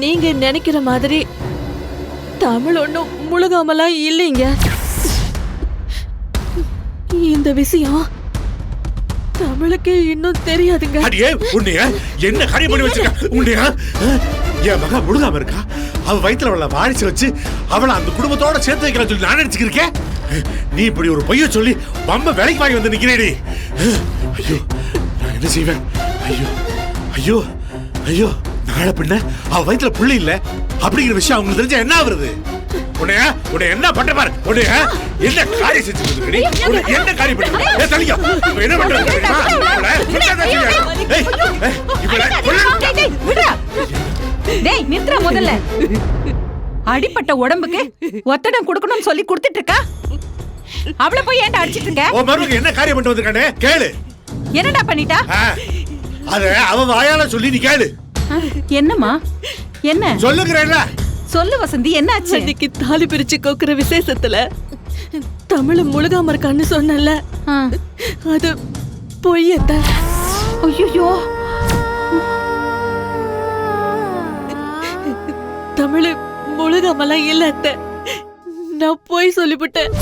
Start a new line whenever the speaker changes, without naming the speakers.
நீங்க நினைக்கிற மாதிரி தமிழ் ஒண்ணும் முழுகாமலாம் இல்லைங்க. இந்த விஷயம் தமிழுக்கு இன்னும் தெரியாதுங்க.
அடியே உன்னைய என்ன காரியம் பண்ணி வச்சிருக்க? உன்னைய என் மகன் முழுகாம இருக்கா? அவ வயித்துல அவளை வாரிச்சு வச்சு அவளை அந்த குடும்பத்தோட சேர்த்து வைக்கிற சொல்லி நான் நினைச்சுக்கிருக்கேன். நீ இப்படி ஒரு பொய்ய சொல்லி பம்ப வேலைக்கு வாங்கி வந்து நிக்கிறேடி. ஐயோ நான் என்ன செய்வேன்? ஐயோ ஐயோ ஐயோ நாளை பின்ன அவ வயித்துல புள்ளி இல்ல அப்படிங்கிற விஷயம் அவங்களுக்கு தெரிஞ்சா என்ன ஆகுறது? உன்னைய என்ன பண்ற பாரு. உன்னைய என்ன காரியம் செஞ்சுக்கிட்டு என்ன காரியம் பண்ண தலியா என்ன பண்றது?
டேய் நித்ரா, முதல்ல அடிப்பட்ட உடம்புக்கு ஒத்தடம் கொடுக்கணும்னு சொல்லி கொடுத்துட்டு இருக்கா. அவளை போய் ஏன்டா அடிச்சிட்டு இருக்க?
ஓ மருமக என்ன காரியம் பண்ணிட்டு வந்திருக்கானே கேளு.
என்னடா பண்ணிட்டா?
அத அவ வாயால சொல்லி நீ கேளு.
என்னம்மா என்ன
சொல்லுகிறேன்ல?
சொல்லு வசந்தி, என்னாச்சு?
இன்னைக்கு தாலி பிரிச்சு கோக்குற விசேஷத்துல தமிழ் முழுகாம இருக்கான்னு சொன்னல, அது பொய்யத்த.
ஐயோ,
தமிழ் முழுகாமலாம் இல்ல அத்தை, நான் போய் சொல்லிவிட்டேன்.